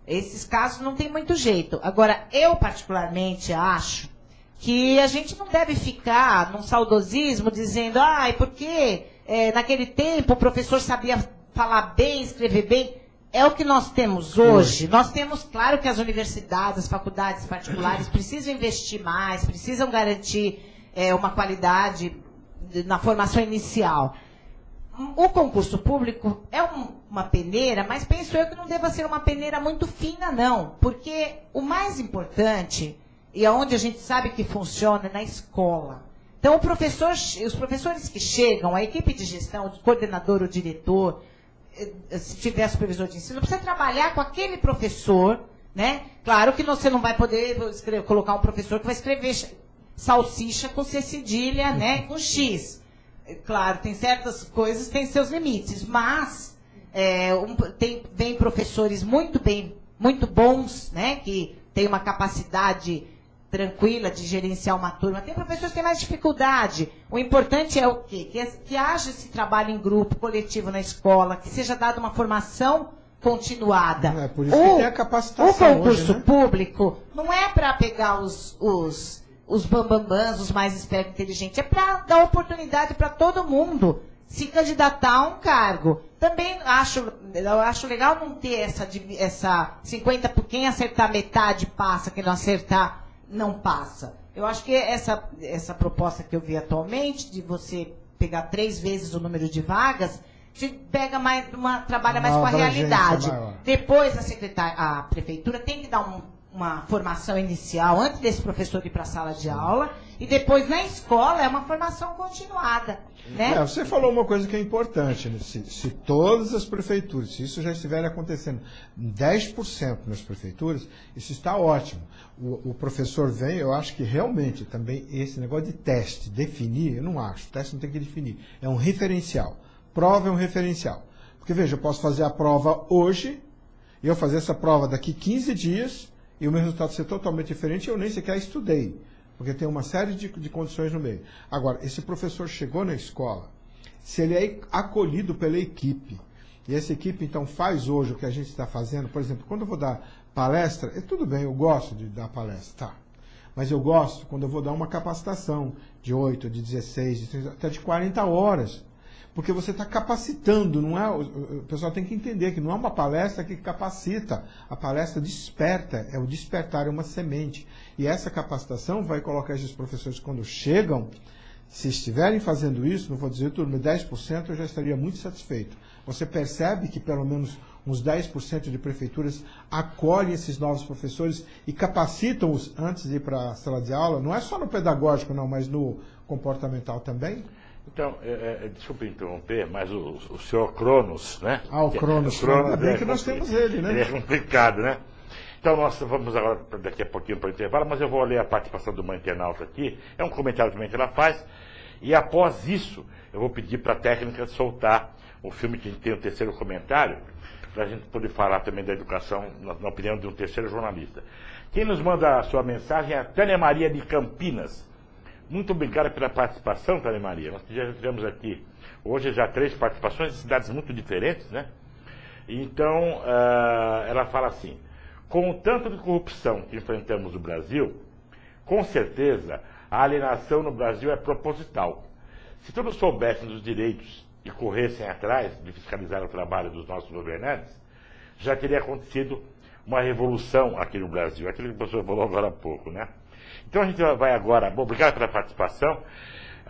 Speaker 3: Esses casos não tem muito jeito. Agora, eu particularmente acho que a gente não deve ficar num saudosismo dizendo, porque naquele tempo o professor sabia falar bem, escrever bem. É o que nós temos hoje. Nós temos, claro que as universidades, as faculdades particulares precisam investir mais, precisam garantir uma qualidade na formação inicial. O concurso público é uma peneira, mas penso eu que não deva ser uma peneira muito fina, não. Porque o mais importante, e aonde a gente sabe que funciona, é na escola. Então, os professores que chegam, a equipe de gestão, o coordenador, o diretor, se tiver supervisor de ensino, precisa trabalhar com aquele professor, né? Claro que você não vai poder colocar um professor que vai escrever salsicha com C cedilha, né? Com X. Claro, tem certas coisas, tem seus limites, mas vem professores muito bons, né? Que tem uma capacidade tranquila de gerenciar uma turma. Tem professores que têm mais dificuldade. O importante é o quê? Que haja esse trabalho em grupo, coletivo na escola, que seja dada uma formação continuada.
Speaker 2: É por isso que tem a capacitação.
Speaker 3: O concurso
Speaker 2: hoje, né?
Speaker 3: público não é para pegar os bambambãs, os mais espertos e inteligentes, é para dar oportunidade para todo mundo se candidatar a um cargo. Também eu acho legal não ter essa 50, por quem acertar metade passa, quem não acertar não passa. Eu acho que essa proposta que eu vi atualmente, de você pegar 3 vezes o número de vagas, te pega trabalha mais com a realidade. Depois a prefeitura tem que dar uma formação inicial antes desse professor ir para a sala de aula, e depois na escola é uma formação continuada. Né?
Speaker 2: Você falou uma coisa que é importante, né? Se todas as prefeituras, se isso já estiver acontecendo 10% nas prefeituras, isso está ótimo. O professor vem, eu acho que realmente também esse negócio de teste, definir, eu não acho, o teste não tem que definir, é um referencial. Prova é um referencial. Porque veja, eu posso fazer a prova hoje, e eu fazer essa prova daqui 15 dias, e o meu resultado ser totalmente diferente, eu nem sequer estudei. Porque tem uma série de condições no meio. Agora, esse professor chegou na escola, se ele é acolhido pela equipe, e essa equipe, então, faz hoje o que a gente está fazendo, por exemplo, quando eu vou dar palestra, tudo bem, eu gosto de dar palestra, tá. Mas eu gosto quando eu vou dar uma capacitação de 8, de 16, de 30, até de 40 horas. Porque você está capacitando, não é? O pessoal tem que entender que não é uma palestra que capacita, a palestra desperta, é o despertar, é uma semente. E essa capacitação vai colocar esses professores, quando chegam, se estiverem fazendo isso, não vou dizer turma, 10% eu já estaria muito satisfeito. Você percebe que pelo menos uns 10% de prefeituras acolhem esses novos professores e capacitam-os antes de ir para a sala de aula, não é só no pedagógico, não, mas no comportamental também?
Speaker 1: Então, desculpe interromper, mas o senhor Cronos, né?
Speaker 2: Ah, o Cronos. Ainda bem que nós temos ele, né?
Speaker 1: Ele é complicado, né? Então, nós vamos agora, daqui a pouquinho, para o intervalo, mas eu vou ler a participação de uma internauta aqui. É um comentário também que ela faz. E após isso, eu vou pedir para a técnica soltar o filme que a gente tem o terceiro comentário, para a gente poder falar também da educação, na opinião de um terceiro jornalista. Quem nos manda a sua mensagem é a Tânia Maria de Campinas. Muito obrigado pela participação, Tânia Maria. Nós já tivemos aqui, hoje já 3 participações de cidades muito diferentes, né? Então, ela fala assim: com o tanto de corrupção que enfrentamos no Brasil, com certeza a alienação no Brasil é proposital. Se todos soubessem dos direitos e corressem atrás de fiscalizar o trabalho dos nossos governantes, já teria acontecido uma revolução aqui no Brasil. Aquilo que o professor falou agora há pouco, né? Então a gente vai agora, obrigado pela participação,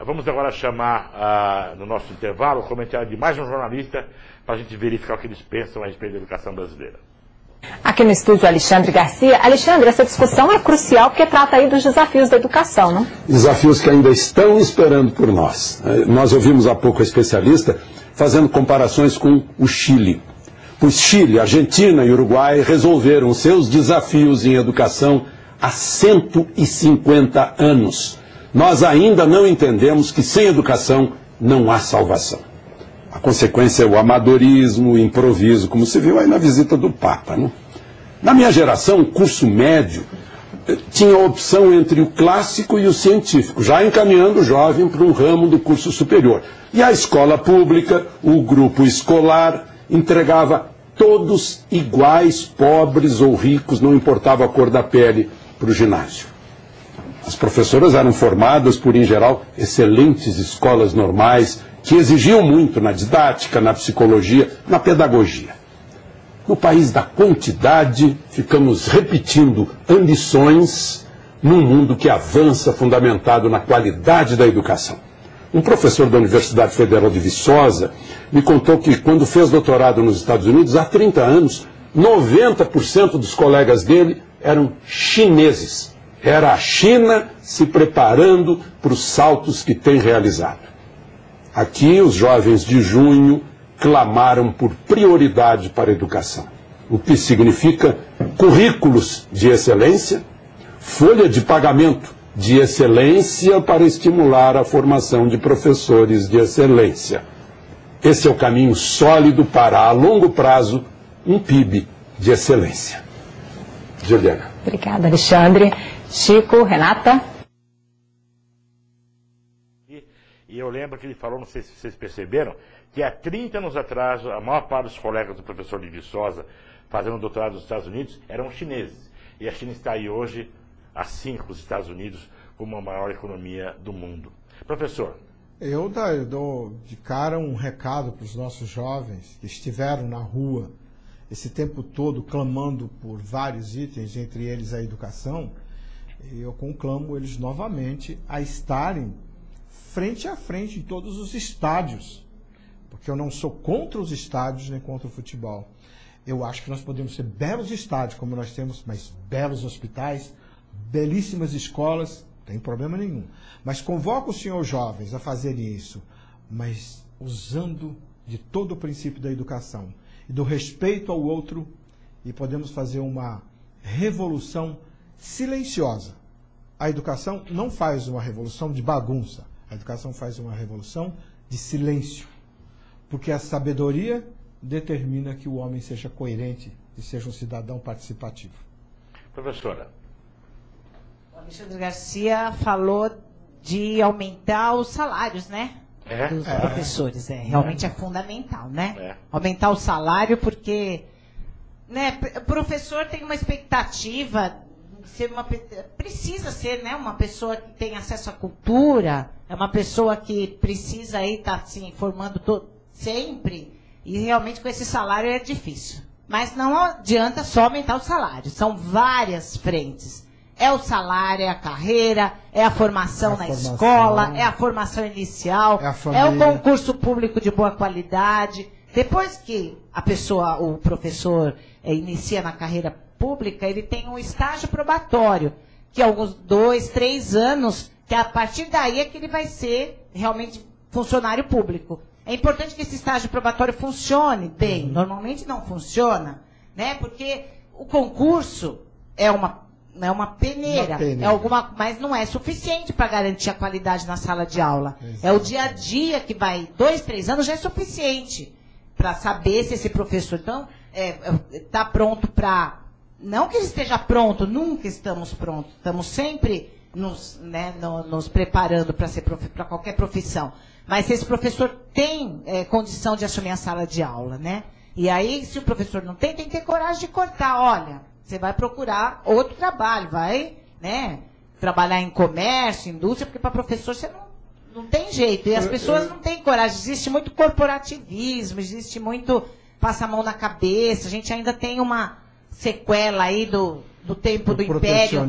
Speaker 1: vamos agora chamar no nosso intervalo o comentário de mais um jornalista para a gente verificar o que eles pensam a respeito da educação brasileira.
Speaker 7: Aqui no estúdio, Alexandre Garcia. Alexandre, essa discussão é crucial porque trata aí dos desafios da educação, não?
Speaker 8: Desafios que ainda estão esperando por nós. Nós ouvimos há pouco a especialista fazendo comparações com o Chile. Pois Chile, Argentina e Uruguai resolveram seus desafios em educação há 150 anos. Nós ainda não entendemos que sem educação não há salvação. A consequência é o amadorismo, o improviso, como se viu aí na visita do Papa, né? Na minha geração, o curso médio tinha a opção entre o clássico e o científico, já encaminhando o jovem para um ramo do curso superior. E a escola pública, o grupo escolar, entregava todos iguais, pobres ou ricos, não importava a cor da pele, para o ginásio. As professoras eram formadas por, em geral, excelentes escolas normais, que exigiam muito na didática, na psicologia, na pedagogia. No país da quantidade, ficamos repetindo ambições num mundo que avança fundamentado na qualidade da educação. Um professor da Universidade Federal de Viçosa me contou que, quando fez doutorado nos Estados Unidos, há 30 anos, 90% dos colegas dele eram chineses. Era a China se preparando para os saltos que tem realizado. Aqui, os jovens de junho clamaram por prioridade para a educação, o que significa currículos de excelência, folha de pagamento de excelência para estimular a formação de professores de excelência. Esse é o caminho sólido para, a longo prazo, um PIB de excelência. Juliana.
Speaker 7: Obrigada, Alexandre. Chico, Renata.
Speaker 1: E eu lembro que ele falou, não sei se vocês perceberam, que há 30 anos atrás, a maior parte dos colegas do professor de Viçosa, fazendo doutorado nos Estados Unidos, eram chineses. E a China está aí hoje, assim com os Estados Unidos, como a maior economia do mundo. Professor.
Speaker 2: Eu dou de cara um recado para os nossos jovens que estiveram na rua esse tempo todo clamando por vários itens, entre eles a educação. E eu conclamo eles novamente a estarem frente a frente em todos os estádios, porque eu não sou contra os estádios nem contra o futebol. Eu acho que nós podemos ter belos estádios, como nós temos, mas belos hospitais, belíssimas escolas, não tem problema nenhum. Mas convoco os senhores jovens a fazerem isso, mas usando de todo o princípio da educação e do respeito ao outro, e podemos fazer uma revolução silenciosa. A educação não faz uma revolução de bagunça, a educação faz uma revolução de silêncio, porque a sabedoria determina que o homem seja coerente e seja um cidadão participativo.
Speaker 1: Professora.
Speaker 3: O Alexandre Garcia falou de aumentar os salários, né? Dos professores. Realmente é fundamental, né? Aumentar o salário porque, né, o professor tem uma expectativa precisa ser, né, uma pessoa que tem acesso à cultura, é uma pessoa que precisa aí estar se informando sempre, e realmente com esse salário é difícil. Mas não adianta só aumentar o salário, são várias frentes. É o salário, é a carreira, é a formação na escola, é a formação inicial, é o concurso público de boa qualidade. Depois que o professor inicia na carreira pública, ele tem um estágio probatório, que é alguns 2, 3 anos, que a partir daí é que ele vai ser realmente funcionário público. É importante que esse estágio probatório funcione bem. Normalmente não funciona, né? Porque o concurso é uma peneira, mas não é suficiente para garantir a qualidade na sala de aula. Exato. É o dia a dia que vai, 2, 3 anos já é suficiente para saber se esse professor está pronto para... Não que ele esteja pronto, nunca estamos prontos. Estamos sempre nos preparando para qualquer profissão. Mas se esse professor tem condição de assumir a sala de aula, né? E aí, se o professor não tem que ter coragem de cortar. Olha, você vai procurar outro trabalho, vai, né, trabalhar em comércio, indústria, porque para professor você não tem jeito. E as pessoas não têm coragem. Existe muito corporativismo, existe muito passa a mão na cabeça. A gente ainda tem uma sequela aí do tempo do império,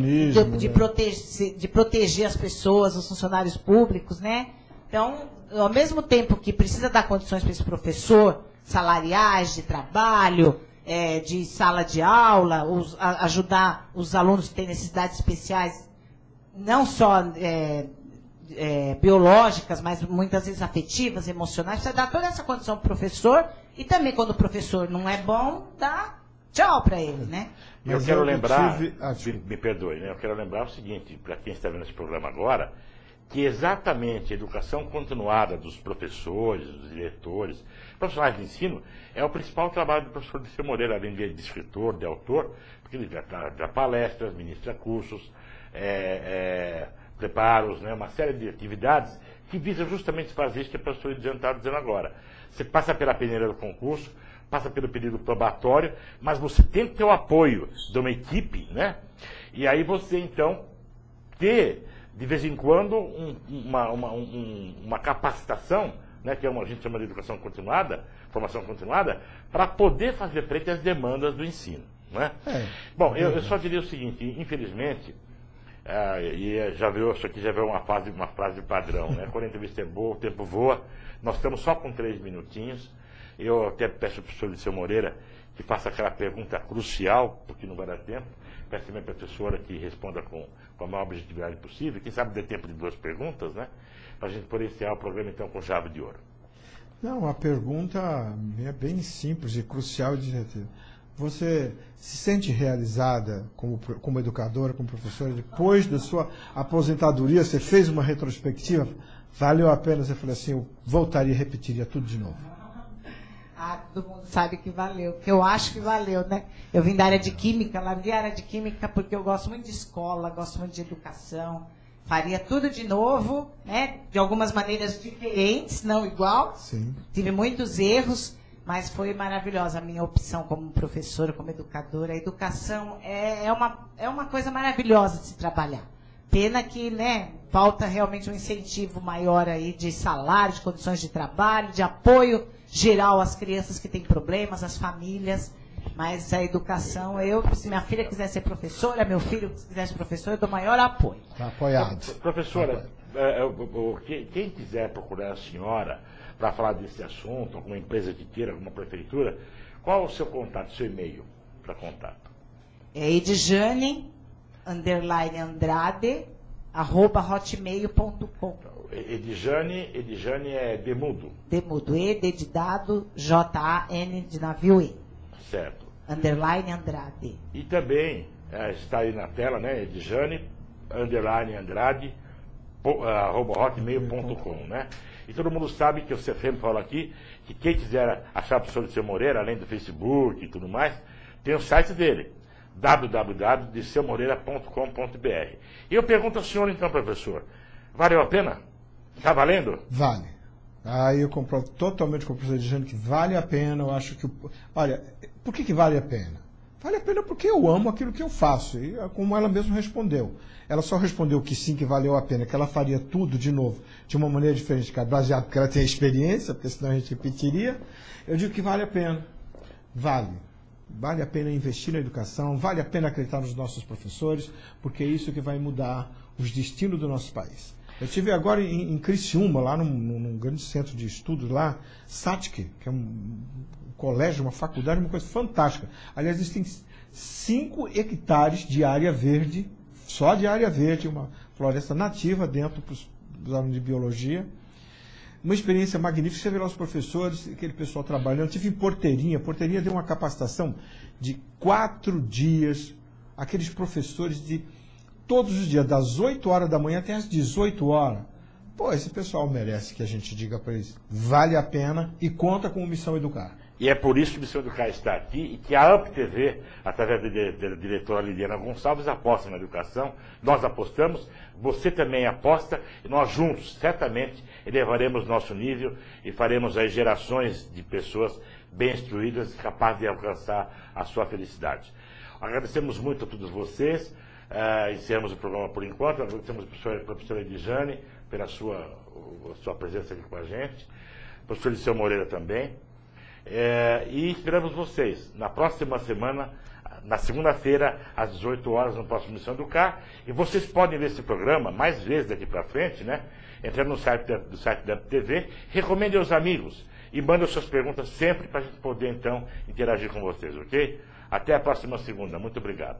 Speaker 3: de proteger as pessoas, os funcionários públicos, né? Então, ao mesmo tempo que precisa dar condições para esse professor, salariais, de trabalho, de sala de aula, ajudar os alunos que têm necessidades especiais, não só biológicas, mas muitas vezes afetivas, emocionais, precisa dar toda essa condição para o professor, e também quando o professor não é bom, dá tchau para ele, né?
Speaker 1: Eu quero lembrar, me perdoe, né? Eu quero lembrar o seguinte, para quem está vendo esse programa agora, que exatamente a educação continuada dos professores, dos diretores, profissionais de ensino, é o principal trabalho do professor Dirceu Moreira, além de escritor, de autor, porque ele dá palestras, ministra cursos, preparos, né, uma série de atividades que visam justamente fazer isso que a professora está dizendo agora. Você passa pela peneira do concurso, passa pelo período probatório, mas você tem que ter o apoio de uma equipe, né? E aí você, então, ter, de vez em quando, uma capacitação, né, que a gente chama de educação continuada, formação continuada, para poder fazer frente às demandas do ensino. Né? Bom, eu só diria o seguinte, infelizmente, e isso aqui já veio uma frase padrão, né? Quando a entrevista é boa, o tempo voa, nós estamos só com 3 minutinhos. Eu até peço ao professor Dirceu Moreira que faça aquela pergunta crucial, porque não vai dar tempo. Peço também para a professora que responda com a maior objetividade possível. Quem sabe dê tempo de 2 perguntas, né? Para a gente poder encerrar o programa, então, com chave de ouro.
Speaker 2: Não, a pergunta é bem simples e crucial. Você se sente realizada como educadora, como professora, depois da sua aposentadoria? Você fez uma retrospectiva? Valeu a pena? Você falou assim, eu voltaria e repetiria tudo de novo?
Speaker 3: Todo mundo sabe que valeu, que eu acho que valeu, né? Eu vim da área de química, larguei a área de química porque eu gosto muito de escola, gosto muito de educação. Faria tudo de novo, né? De algumas maneiras diferentes, não igual.
Speaker 2: Sim.
Speaker 3: Tive muitos erros, mas foi maravilhosa a minha opção como professora, como educadora. A educação é uma coisa maravilhosa de se trabalhar. Pena que, né, falta realmente um incentivo maior aí de salário, de condições de trabalho, de apoio geral às crianças que têm problemas, às famílias. Mas a educação, se minha filha quiser ser professora, meu filho quiser ser professor, eu dou maior apoio.
Speaker 2: Está apoiado.
Speaker 1: Professora, quem quiser procurar a senhora para falar desse assunto, alguma empresa que queira, alguma prefeitura, qual o seu contato, seu e-mail para contato?
Speaker 3: É edjane_andrade@hotmail.com.
Speaker 1: Edjane é demudo.
Speaker 3: Demudo, E, D de dado, J-A-N de navio E.
Speaker 1: Certo.
Speaker 3: _Andrade.
Speaker 1: E também está aí na tela, né? Edjane_Andrade @hotmail.com, né? E todo mundo sabe que eu sempre falo aqui que quem quiser achar o professor Dirceu Moreira, além do Facebook e tudo mais, tem o site dele, www.dirceumoreira.com.br. E eu pergunto ao senhor então, professor, valeu a pena? Está valendo?
Speaker 2: Vale. Aí eu concordo totalmente com o professor Edjane que vale a pena. Eu acho que... Olha, por que vale a pena? Vale a pena porque eu amo aquilo que eu faço. E como ela mesma respondeu. Ela só respondeu que sim, que valeu a pena, que ela faria tudo de novo, de uma maneira diferente, baseado porque ela tem experiência, porque senão a gente repetiria. Eu digo que vale a pena. Vale. Vale a pena investir na educação, vale a pena acreditar nos nossos professores, porque é isso que vai mudar os destinos do nosso país. Eu estive agora em Criciúma, lá num grande centro de estudos lá, SATIC, que é um colégio, uma faculdade, uma coisa fantástica. Aliás, eles têm 5 hectares de área verde, só de área verde, uma floresta nativa dentro dos alunos de biologia. Uma experiência magnífica, você vê lá os professores, aquele pessoal trabalhando. Estive em Porteirinha, Porteirinha deu uma capacitação de 4 dias, aqueles professores de todos os dias, das 8 horas da manhã até as 18 horas. Pô, esse pessoal merece que a gente diga para eles, vale a pena e conta com o Missão Educar.
Speaker 1: E é por isso que o Missão Educar está aqui e que a UpTV, através da diretora Liliana Gonçalves, aposta na educação. Nós apostamos, você também aposta, e nós juntos, certamente, elevaremos nosso nível e faremos aí gerações de pessoas bem instruídas, capazes de alcançar a sua felicidade. Agradecemos muito a todos vocês. Encerramos o programa por enquanto. Agradecemos a professora Edjane pela sua presença aqui com a gente. O professor Liceu Moreira também. E esperamos vocês na próxima semana, na segunda-feira, às 18 horas, no próximo Missão Educar. E vocês podem ver esse programa mais vezes daqui para frente, né? Entrando no site da UpTV, recomende aos amigos e mandem suas perguntas sempre para a gente poder, então, interagir com vocês, ok? Até a próxima segunda. Muito obrigado.